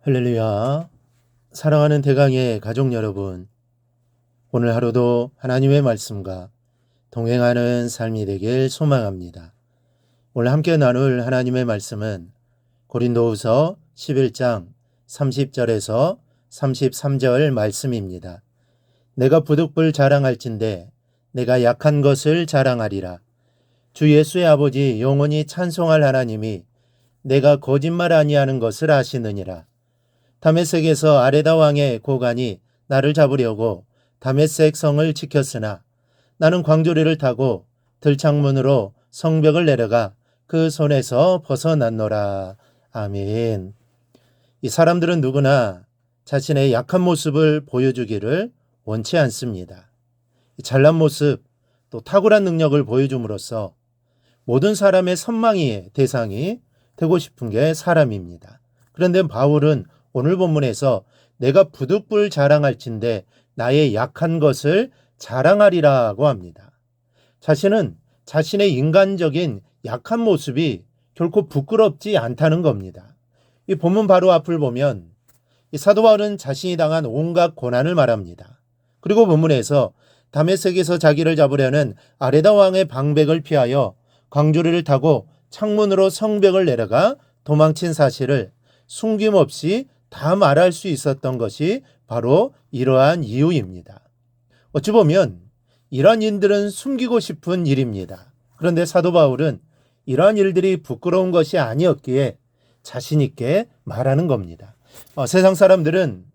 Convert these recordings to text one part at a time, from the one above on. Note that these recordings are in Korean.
할렐루야. 사랑하는 대강의 가족 여러분, 오늘 하루도 하나님의 말씀과 동행하는 삶이 되길 소망합니다. 오늘 함께 나눌 하나님의 말씀은 고린도후서 11장 30절에서 33절 말씀입니다. 내가 부득불 자랑할진대 내가 약한 것을 자랑하리라. 주 예수의 아버지 영원히 찬송할 하나님이 내가 거짓말 아니하는 것을 아시느니라. 다메섹에서 아레다 왕의 고관이 나를 잡으려고 다메섹 성을 지켰으나 나는 광조리를 타고 들창문으로 성벽을 내려가 그 손에서 벗어났노라. 아멘. 이 사람들은 누구나 자신의 약한 모습을 보여주기를 원치 않습니다. 잘난 모습 또 탁월한 능력을 보여줌으로써 모든 사람의 선망의 대상이 되고 싶은 게 사람입니다. 그런데 바울은 오늘 본문에서 내가 부득불 자랑할진대 나의 약한 것을 자랑하리라고 합니다. 자신은 자신의 인간적인 약한 모습이 결코 부끄럽지 않다는 겁니다. 이 본문 바로 앞을 보면 이 사도 바울은 자신이 당한 온갖 고난을 말합니다. 그리고 본문에서 다메섹에서 자기를 잡으려는 아레다 왕의 방백을 피하여 광조리를 타고 창문으로 성벽을 내려가 도망친 사실을 숨김없이 다 말할 수 있었던 것이 바로 이러한 이유입니다. 어찌 보면 이러한 일들은 숨기고 싶은 일입니다. 그런데 사도 바울은 이러한 일들이 부끄러운 것이 아니었기에 자신 있게 말하는 겁니다. 세상 사람들은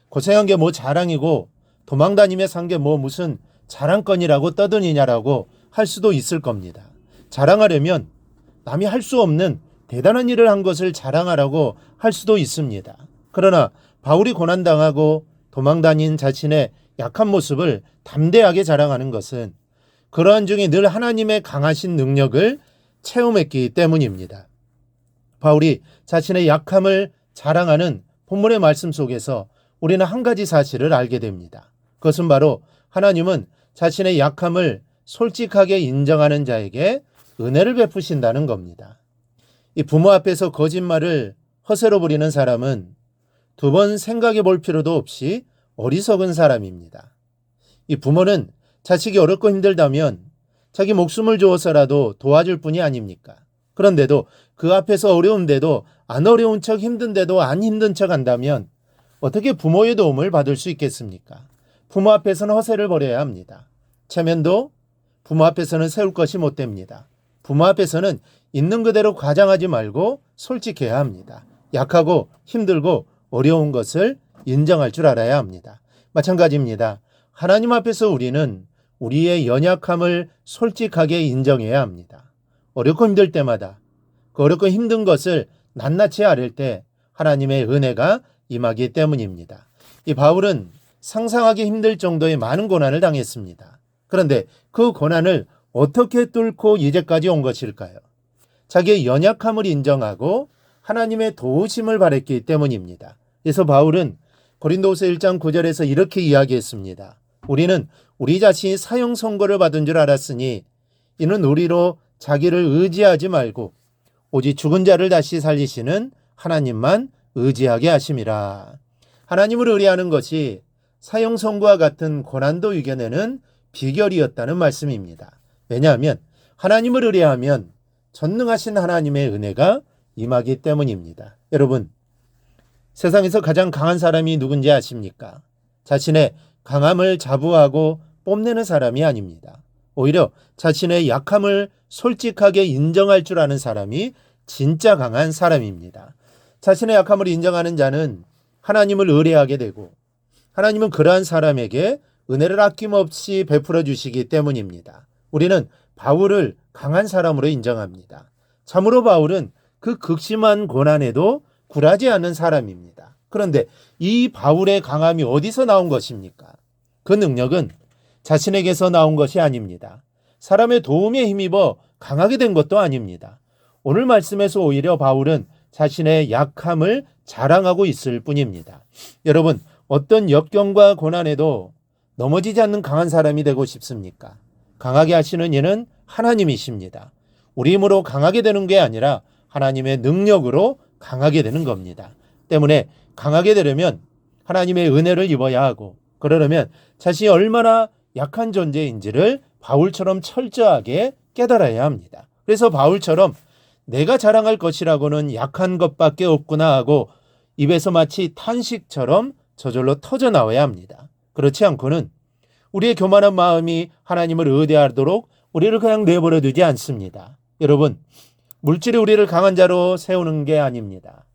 고생한 게 뭐 자랑이고 도망다니며 산 게 뭐 무슨 자랑거리라고 떠드니냐라고 할 수도 있을 겁니다. 자랑하려면 남이 할 수 없는 대단한 일을 한 것을 자랑하라고 할 수도 있습니다. 그러나 바울이 고난당하고 도망다닌 자신의 약한 모습을 담대하게 자랑하는 것은 그러한 중에 늘 하나님의 강하신 능력을 체험했기 때문입니다. 바울이 자신의 약함을 자랑하는 본문의 말씀 속에서 우리는 한 가지 사실을 알게 됩니다. 그것은 바로 하나님은 자신의 약함을 솔직하게 인정하는 자에게 은혜를 베푸신다는 겁니다. 이 부모 앞에서 거짓말을 허세로 부리는 사람은 두 번 생각해 볼 필요도 없이 어리석은 사람입니다. 이 부모는 자식이 어렵고 힘들다면 자기 목숨을 주어서라도 도와줄 뿐이 아닙니까? 그런데도 그 앞에서 어려운데도 안 어려운 척 힘든데도 안 힘든 척 한다면 어떻게 부모의 도움을 받을 수 있겠습니까? 부모 앞에서는 허세를 버려야 합니다. 체면도 부모 앞에서는 세울 것이 못 됩니다. 부모 앞에서는 있는 그대로 과장하지 말고 솔직해야 합니다. 약하고 힘들고 어려운 것을 인정할 줄 알아야 합니다. 마찬가지입니다. 하나님 앞에서 우리는 우리의 연약함을 솔직하게 인정해야 합니다. 어렵고 힘들 때마다 그 어렵고 힘든 것을 낱낱이 아릴 때 하나님의 은혜가 임하기 때문입니다. 이 바울은 상상하기 힘들 정도의 많은 고난을 당했습니다. 그런데 그 고난을 어떻게 뚫고 이제까지 온 것일까요? 자기의 연약함을 인정하고 하나님의 도우심을 바랬기 때문입니다. 그래서 바울은 고린도후서 1장 9절에서 이렇게 이야기했습니다. 우리는 우리 자신이 사형 선고를 받은 줄 알았으니 이는 우리로 자기를 의지하지 말고 오직 죽은 자를 다시 살리시는 하나님만 의지하게 하심이라. 하나님을 의뢰하는 것이 사형 선고와 같은 고난도 이겨내는 비결이었다는 말씀입니다. 왜냐하면 하나님을 의뢰하면 전능하신 하나님의 은혜가 임하기 때문입니다. 여러분, 세상에서 가장 강한 사람이 누군지 아십니까? 자신의 강함을 자부하고 뽐내는 사람이 아닙니다. 오히려 자신의 약함을 솔직하게 인정할 줄 아는 사람이 진짜 강한 사람입니다. 자신의 약함을 인정하는 자는 하나님을 의뢰하게 되고 하나님은 그러한 사람에게 은혜를 아낌없이 베풀어 주시기 때문입니다. 우리는 바울을 강한 사람으로 인정합니다. 참으로 바울은 그 극심한 고난에도 굴하지 않는 사람입니다. 그런데 이 바울의 강함이 어디서 나온 것입니까? 그 능력은 자신에게서 나온 것이 아닙니다. 사람의 도움에 힘입어 강하게 된 것도 아닙니다. 오늘 말씀에서 오히려 바울은 자신의 약함을 자랑하고 있을 뿐입니다. 여러분, 어떤 역경과 고난에도 넘어지지 않는 강한 사람이 되고 싶습니까? 강하게 하시는 이는 하나님이십니다. 우리 힘으로 강하게 되는 게 아니라 하나님의 능력으로 강하게 되는 겁니다. 때문에 강하게 되려면 하나님의 은혜를 입어야 하고, 그러려면 자신이 얼마나 약한 존재인지를 바울처럼 철저하게 깨달아야 합니다. 그래서 바울처럼 내가 자랑할 것이라고는 약한 것밖에 없구나 하고 입에서 마치 탄식처럼 저절로 터져 나와야 합니다. 그렇지 않고는 우리의 교만한 마음이 하나님을 의대하도록 우리를 그냥 내버려 두지 않습니다. 여러분, 물질이 우리를 강한 자로 세우는 게 아닙니다.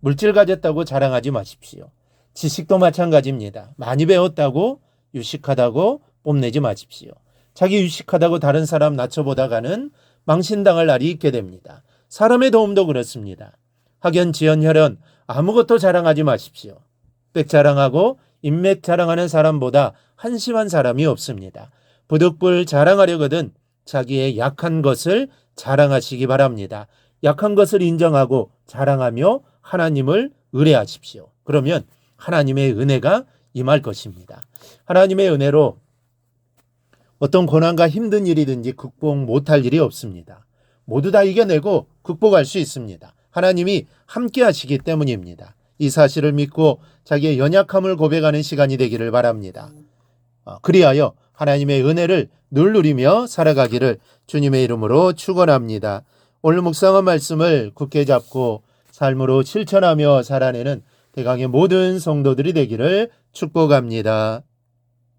물질 가졌다고 자랑하지 마십시오. 지식도 마찬가지입니다. 많이 배웠다고 유식하다고 뽐내지 마십시오. 자기 유식하다고 다른 사람 낮춰보다가는 망신당할 날이 있게 됩니다. 사람의 도움도 그렇습니다. 학연, 지연, 혈연 아무것도 자랑하지 마십시오. 백 자랑하고 인맥 자랑하는 사람보다 한심한 사람이 없습니다. 부득불 자랑하려거든 자기의 약한 것을 자랑하시기 바랍니다. 약한 것을 인정하고 자랑하며 하나님을 의뢰하십시오. 그러면 하나님의 은혜가 임할 것입니다. 하나님의 은혜로 어떤 고난과 힘든 일이든지 극복 못할 일이 없습니다. 모두 다 이겨내고 극복할 수 있습니다. 하나님이 함께 하시기 때문입니다. 이 사실을 믿고 자기의 연약함을 고백하는 시간이 되기를 바랍니다. 그리하여 하나님의 은혜를 늘 누리며 살아가기를 주님의 이름으로 축원합니다. 오늘 묵상한 말씀을 굳게 잡고 삶으로 실천하며 살아내는 대강의 모든 성도들이 되기를 축복합니다.